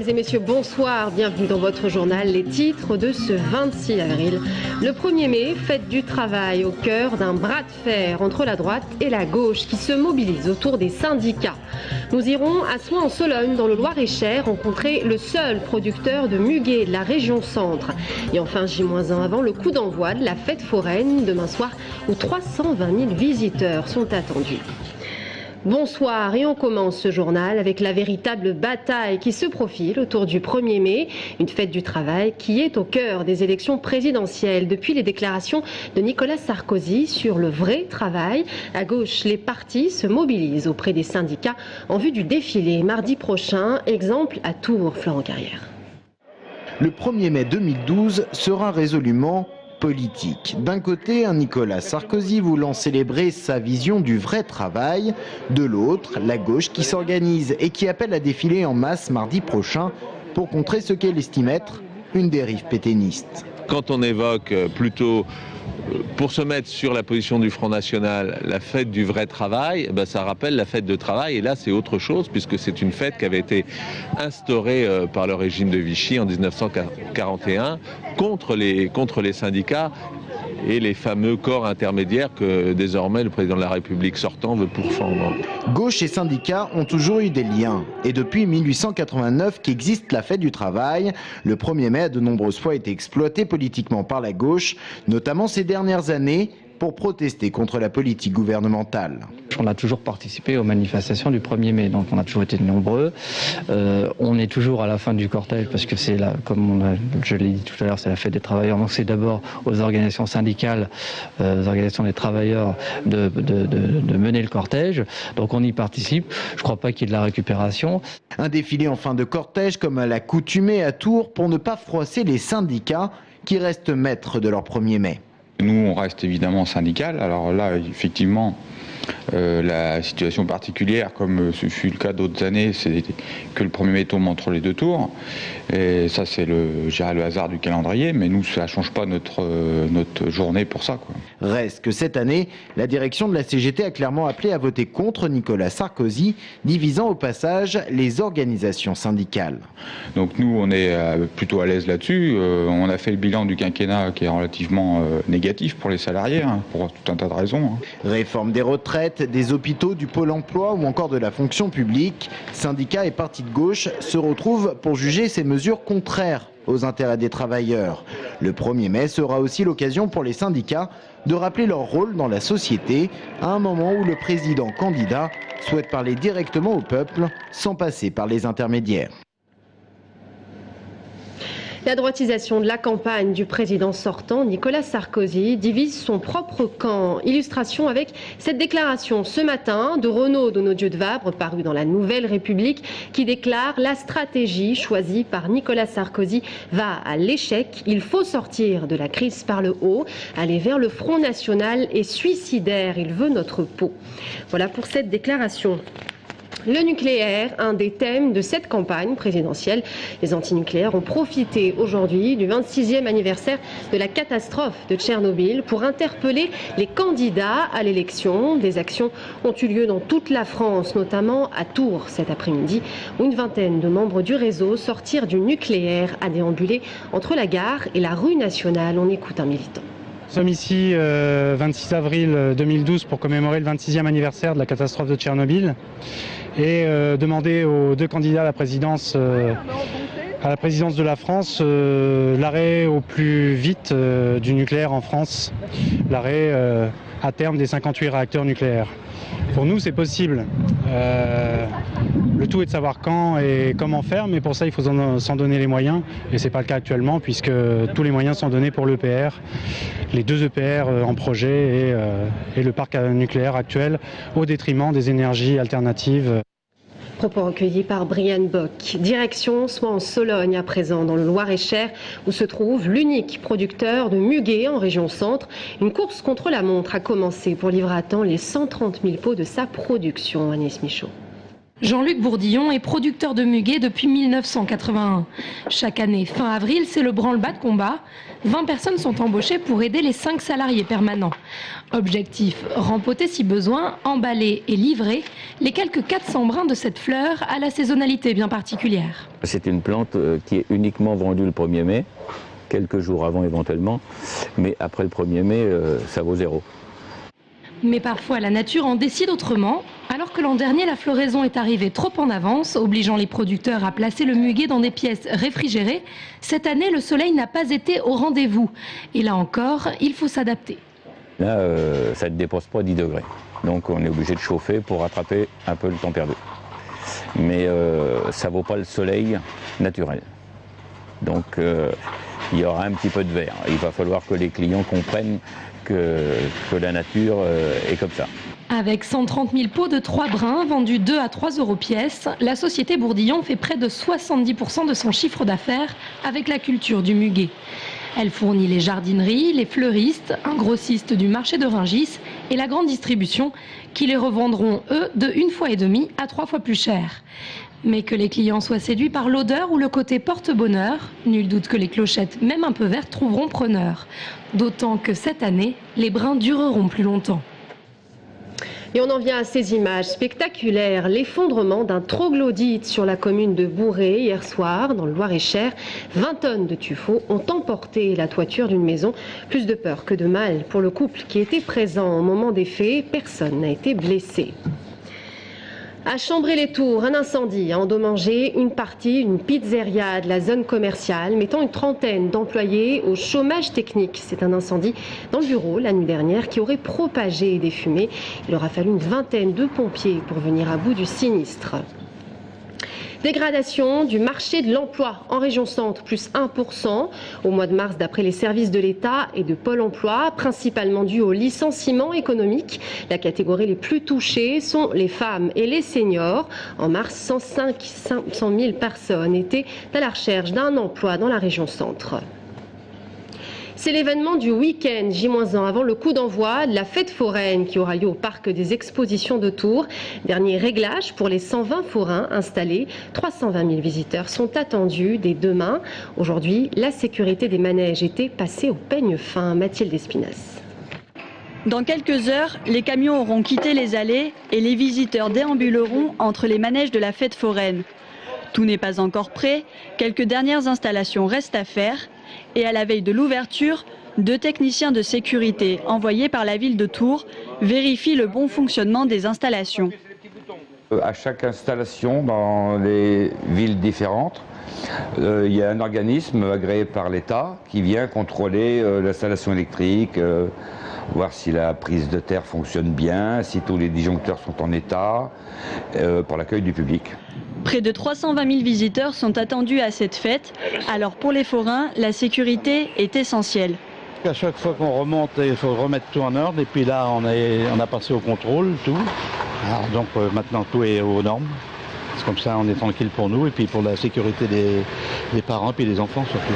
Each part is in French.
Mesdames et messieurs, bonsoir, bienvenue dans votre journal. Les titres de ce 26 avril. Le 1er mai, fête du travail au cœur d'un bras de fer entre la droite et la gauche qui se mobilise autour des syndicats. Nous irons à Soins-en-Sologne dans le Loir-et-Cher rencontrer le seul producteur de muguet de la région centre. Et enfin, J-1 avant le coup d'envoi de la fête foraine demain soir où 320 000 visiteurs sont attendus. Bonsoir et on commence ce journal avec la véritable bataille qui se profile autour du 1er mai, une fête du travail qui est au cœur des élections présidentielles. Depuis les déclarations de Nicolas Sarkozy sur le vrai travail, à gauche, les partis se mobilisent auprès des syndicats en vue du défilé mardi prochain, exemple à Tours, Florent Carrière. Le 1er mai 2012 sera résolument politique. D'un côté, un Nicolas Sarkozy voulant célébrer sa vision du vrai travail. De l'autre, la gauche qui s'organise et qui appelle à défiler en masse mardi prochain pour contrer ce qu'elle estime être une dérive pétainiste. Quand on évoque plutôt, pour se mettre sur la position du Front National, la fête du vrai travail, ça rappelle la fête de travail. Et là, c'est autre chose, puisque c'est une fête qui avait été instaurée par le régime de Vichy en 1941 contre les syndicats et les fameux corps intermédiaires que désormais le président de la République sortant veut pourfendre. Gauche et syndicats ont toujours eu des liens. Et depuis 1889 qu'existe la fête du travail, le 1er mai a de nombreuses fois été exploité politiquement par la gauche, notamment ces dernières années, pour protester contre la politique gouvernementale. On a toujours participé aux manifestations du 1er mai, donc on a toujours été nombreux. On est toujours à la fin du cortège parce que c'est là, comme je l'ai dit tout à l'heure, c'est la fête des travailleurs. Donc c'est d'abord aux organisations syndicales, aux organisations des travailleurs de mener le cortège. Donc on y participe. Je ne crois pas qu'il y ait de la récupération. Un défilé en fin de cortège comme à l'accoutumée à Tours pour ne pas froisser les syndicats qui restent maîtres de leur 1er mai. Nous, on reste évidemment syndical. Alors là, effectivement, la situation particulière, comme ce fut le cas d'autres années, c'est que le 1er mai tombe entre les deux tours. Et ça, c'est le hasard du calendrier. Mais nous, ça ne change pas notre journée pour ça, quoi. Reste que cette année, la direction de la CGT a clairement appelé à voter contre Nicolas Sarkozy, divisant au passage les organisations syndicales. Donc nous, on est plutôt à l'aise là-dessus. On a fait le bilan du quinquennat qui est relativement négatif pour les salariés, pour tout un tas de raisons. Réforme des retraites, des hôpitaux, du pôle emploi ou encore de la fonction publique, syndicats et partis de gauche se retrouvent pour juger ces mesures contraires aux intérêts des travailleurs. Le 1er mai sera aussi l'occasion pour les syndicats de rappeler leur rôle dans la société à un moment où le président candidat souhaite parler directement au peuple sans passer par les intermédiaires. La droitisation de la campagne du président sortant, Nicolas Sarkozy, divise son propre camp. Illustration avec cette déclaration ce matin de Renaud Donadieu de Vabre, paru dans la Nouvelle République, qui déclare « La stratégie choisie par Nicolas Sarkozy va à l'échec. Il faut sortir de la crise par le haut. Aller vers le Front National est suicidaire. Il veut notre peau. » Voilà pour cette déclaration. Le nucléaire, un des thèmes de cette campagne présidentielle. Les antinucléaires ont profité aujourd'hui du 26e anniversaire de la catastrophe de Tchernobyl pour interpeller les candidats à l'élection. Des actions ont eu lieu dans toute la France, notamment à Tours cet après-midi, où une vingtaine de membres du réseau sortirent du nucléaire à déambuler entre la gare et la rue nationale. On écoute un militant. Nous sommes ici 26 avril 2012 pour commémorer le 26e anniversaire de la catastrophe de Tchernobyl et demander aux deux candidats à la présidence de la France l'arrêt au plus vite du nucléaire en France, l'arrêt à terme des 58 réacteurs nucléaires. Pour nous, c'est possible. Le tout est de savoir quand et comment faire, mais pour ça, il faut s'en donner les moyens. Et ce n'est pas le cas actuellement, puisque tous les moyens sont donnés pour l'EPR, les deux EPR en projet et le parc nucléaire actuel, au détriment des énergies alternatives. Propos recueillis par Brian Bock. Direction Soins-en-Sologne à présent, dans le Loir-et-Cher, où se trouve l'unique producteur de muguet en région centre. Une course contre la montre a commencé pour livrer à temps les 130 000 pots de sa production. Agnès Michaud. Jean-Luc Bourdillon est producteur de muguet depuis 1981. Chaque année, fin avril, c'est le branle-bas de combat. 20 personnes sont embauchées pour aider les 5 salariés permanents. Objectif, rempoter si besoin, emballer et livrer les quelques 400 brins de cette fleur à la saisonnalité bien particulière. C'est une plante qui est uniquement vendue le 1er mai, quelques jours avant éventuellement, mais après le 1er mai, ça vaut 0. Mais parfois la nature en décide autrement. Alors que l'an dernier, la floraison est arrivée trop en avance, obligeant les producteurs à placer le muguet dans des pièces réfrigérées, cette année, le soleil n'a pas été au rendez-vous. Et là encore, il faut s'adapter. Là, ça ne dépasse pas 10 degrés. Donc on est obligé de chauffer pour rattraper un peu le temps perdu. Mais ça ne vaut pas le soleil naturel. Donc il y aura un petit peu de vert. Il va falloir que les clients comprennent que la nature est comme ça. Avec 130 000 pots de 3 brins vendus 2 à 3 euros pièce, la société Bourdillon fait près de 70% de son chiffre d'affaires avec la culture du muguet. Elle fournit les jardineries, les fleuristes, un grossiste du marché de Rungis et la grande distribution qui les revendront, eux, de 1,5 fois à 3 fois plus cher. Mais que les clients soient séduits par l'odeur ou le côté porte-bonheur, nul doute que les clochettes, même un peu vertes, trouveront preneur. D'autant que cette année, les brins dureront plus longtemps. Et on en vient à ces images spectaculaires. L'effondrement d'un troglodyte sur la commune de Bourré hier soir, dans le Loir-et-Cher. 20 tonnes de tuffeau ont emporté la toiture d'une maison. Plus de peur que de mal pour le couple qui était présent au moment des faits. Personne n'a été blessé. À Chambray-les-Tours, un incendie a endommagé une partie d'une pizzeria de la zone commerciale, mettant une trentaine d'employés au chômage technique. C'est un incendie dans le bureau la nuit dernière qui aurait propagé des fumées. Il aura fallu une vingtaine de pompiers pour venir à bout du sinistre. Dégradation du marché de l'emploi en région centre, plus 1% au mois de mars d'après les services de l'État et de Pôle emploi, principalement dû au licenciement économique. La catégorie les plus touchées sont les femmes et les seniors. En mars, 100 000 personnes étaient à la recherche d'un emploi dans la région centre. C'est l'événement du week-end, J-1 avant le coup d'envoi de la fête foraine qui aura lieu au parc des expositions de Tours. Dernier réglage pour les 120 forains installés. 320 000 visiteurs sont attendus dès demain. Aujourd'hui, la sécurité des manèges était passée au peigne fin. Mathilde Espinasse. Dans quelques heures, les camions auront quitté les allées et les visiteurs déambuleront entre les manèges de la fête foraine. Tout n'est pas encore prêt, quelques dernières installations restent à faire. Et à la veille de l'ouverture, 2 techniciens de sécurité envoyés par la ville de Tours vérifient le bon fonctionnement des installations. À chaque installation dans les villes différentes, il y a un organisme agréé par l'État qui vient contrôler l'installation électrique, voir si la prise de terre fonctionne bien, si tous les disjoncteurs sont en état, pour l'accueil du public. Près de 320 000 visiteurs sont attendus à cette fête. Alors pour les forains, la sécurité est essentielle. À chaque fois qu'on remonte, il faut remettre tout en ordre. Et puis là, on a passé au contrôle, tout. Alors donc maintenant, tout est aux normes. C'est comme ça, on est tranquille pour nous et puis pour la sécurité des parents et des enfants surtout.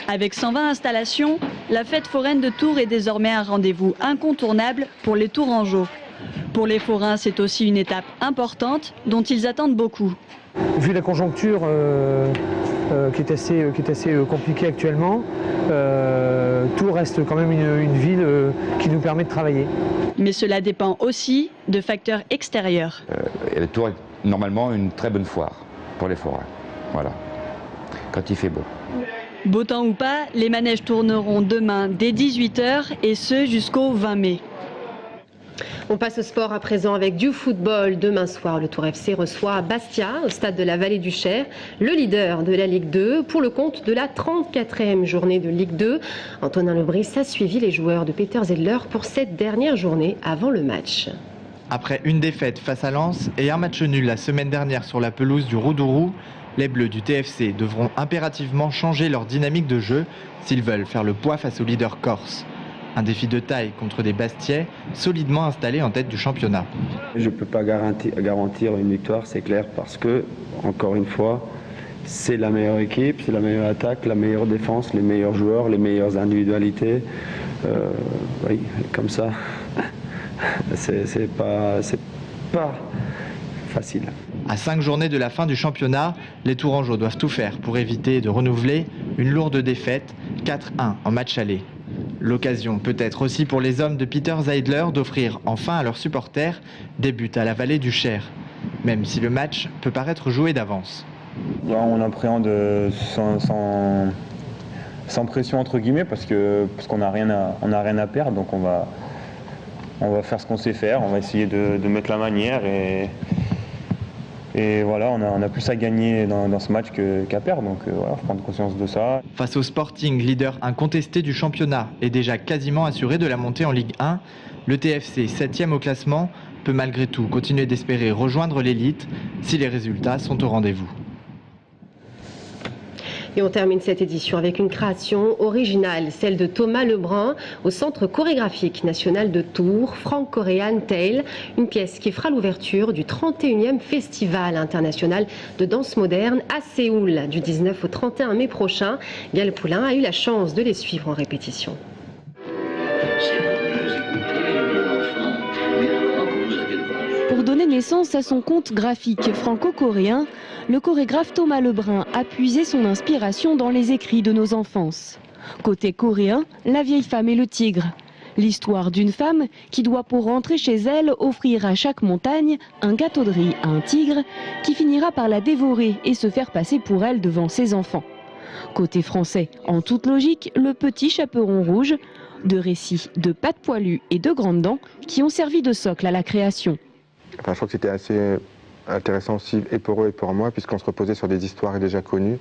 Avec 120 installations, la fête foraine de Tours est désormais un rendez-vous incontournable pour les Tourangeaux. Pour les forains, c'est aussi une étape importante dont ils attendent beaucoup. Vu la conjoncture qui est assez compliquée actuellement, Tours reste quand même une ville qui nous permet de travailler. Mais cela dépend aussi de facteurs extérieurs. Tours est normalement une très bonne foire pour les forains, voilà, quand il fait beau. Beau temps ou pas, les manèges tourneront demain dès 18 h et ce jusqu'au 20 mai. On passe au sport à présent avec du football. Demain soir, le Tour FC reçoit Bastia au stade de la Vallée du Cher, le leader de la Ligue 2, pour le compte de la 34e journée de Ligue 2. Antonin Lebris a suivi les joueurs de Peter Zedler pour cette dernière journée avant le match. Après une défaite face à Lens et un match nul la semaine dernière sur la pelouse du Roudourou, les Bleus du TFC devront impérativement changer leur dynamique de jeu s'ils veulent faire le poids face au leader corse. Un défi de taille contre des Bastiais solidement installés en tête du championnat. Je ne peux pas garantir une victoire, c'est clair, parce que, encore une fois, c'est la meilleure équipe, c'est la meilleure attaque, la meilleure défense, les meilleurs joueurs, les meilleures individualités. Oui, comme ça, c'est pas facile. À 5 journées de la fin du championnat, les Tourangeaux doivent tout faire pour éviter de renouveler une lourde défaite, 4-1 en match aller. L'occasion peut-être aussi pour les hommes de Peter Zeidler d'offrir enfin à leurs supporters des buts à la vallée du Cher, même si le match peut paraître joué d'avance. On appréhende sans pression entre guillemets parce qu'on n'a rien à perdre, donc on va faire ce qu'on sait faire, on va essayer de mettre la manière et voilà, on a plus à gagner dans ce match qu'à perdre, donc voilà, faut prendre conscience de ça. Face au Sporting, leader incontesté du championnat et déjà quasiment assuré de la montée en Ligue 1, le TFC, 7e au classement, peut malgré tout continuer d'espérer rejoindre l'élite si les résultats sont au rendez-vous. Et on termine cette édition avec une création originale, celle de Thomas Lebrun au Centre chorégraphique national de Tours, Franco-Korean Tale, une pièce qui fera l'ouverture du 31e Festival international de danse moderne à Séoul du 19 au 31 mai prochain. Gaël Poulain a eu la chance de les suivre en répétition. Pour donner naissance à son conte graphique franco-coréen, le chorégraphe Thomas Lebrun a puisé son inspiration dans les écrits de nos enfances. Côté coréen, La vieille femme et le tigre. L'histoire d'une femme qui doit pour rentrer chez elle offrir à chaque montagne un gâteau de riz à un tigre qui finira par la dévorer et se faire passer pour elle devant ses enfants. Côté français, en toute logique, le petit chaperon rouge, de récits de pattes poilues et de grandes dents qui ont servi de socle à la création. Enfin, je trouve que c'était assez intéressant aussi et pour eux et pour moi, puisqu'on se reposait sur des histoires déjà connues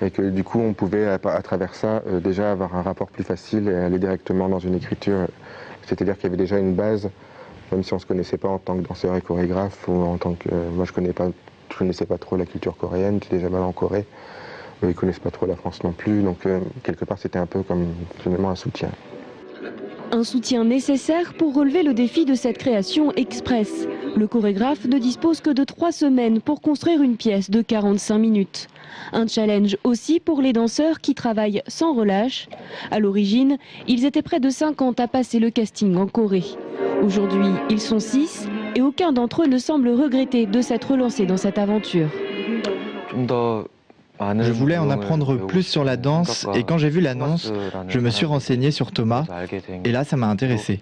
et que du coup on pouvait à travers ça déjà avoir un rapport plus facile et aller directement dans une écriture. C'est-à-dire qu'il y avait déjà une base, même si on ne se connaissait pas en tant que danseur et chorégraphe, ou en tant que moi je connaissais pas trop la culture coréenne, j'étais déjà mal en Corée, eux ils connaissent pas trop la France non plus, donc quelque part c'était un peu comme finalement un soutien. Un soutien nécessaire pour relever le défi de cette création express. Le chorégraphe ne dispose que de 3 semaines pour construire une pièce de 45 minutes. Un challenge aussi pour les danseurs qui travaillent sans relâche. À l'origine, ils étaient près de 50 à passer le casting en Corée. Aujourd'hui, ils sont 6 et aucun d'entre eux ne semble regretter de s'être lancé dans cette aventure. Je voulais en apprendre plus sur la danse et quand j'ai vu l'annonce, je me suis renseigné sur Thomas et là ça m'a intéressé.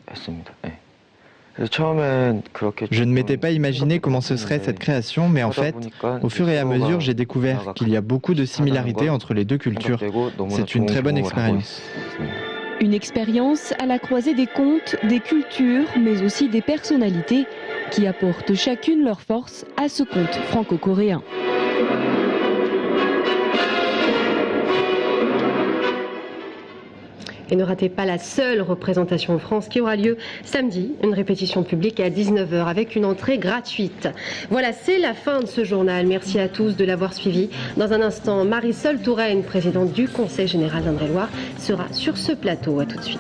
Je ne m'étais pas imaginé comment ce serait cette création, mais en fait, au fur et à mesure, j'ai découvert qu'il y a beaucoup de similarités entre les deux cultures. C'est une très bonne expérience. Une expérience à la croisée des contes, des cultures, mais aussi des personnalités qui apportent chacune leur force à ce conte franco-coréen. Et ne ratez pas la seule représentation en France qui aura lieu samedi, une répétition publique à 19h avec une entrée gratuite. Voilà, c'est la fin de ce journal. Merci à tous de l'avoir suivi. Dans un instant, Marisol Touraine, présidente du Conseil général d'Indre-et-Loire, sera sur ce plateau. À tout de suite.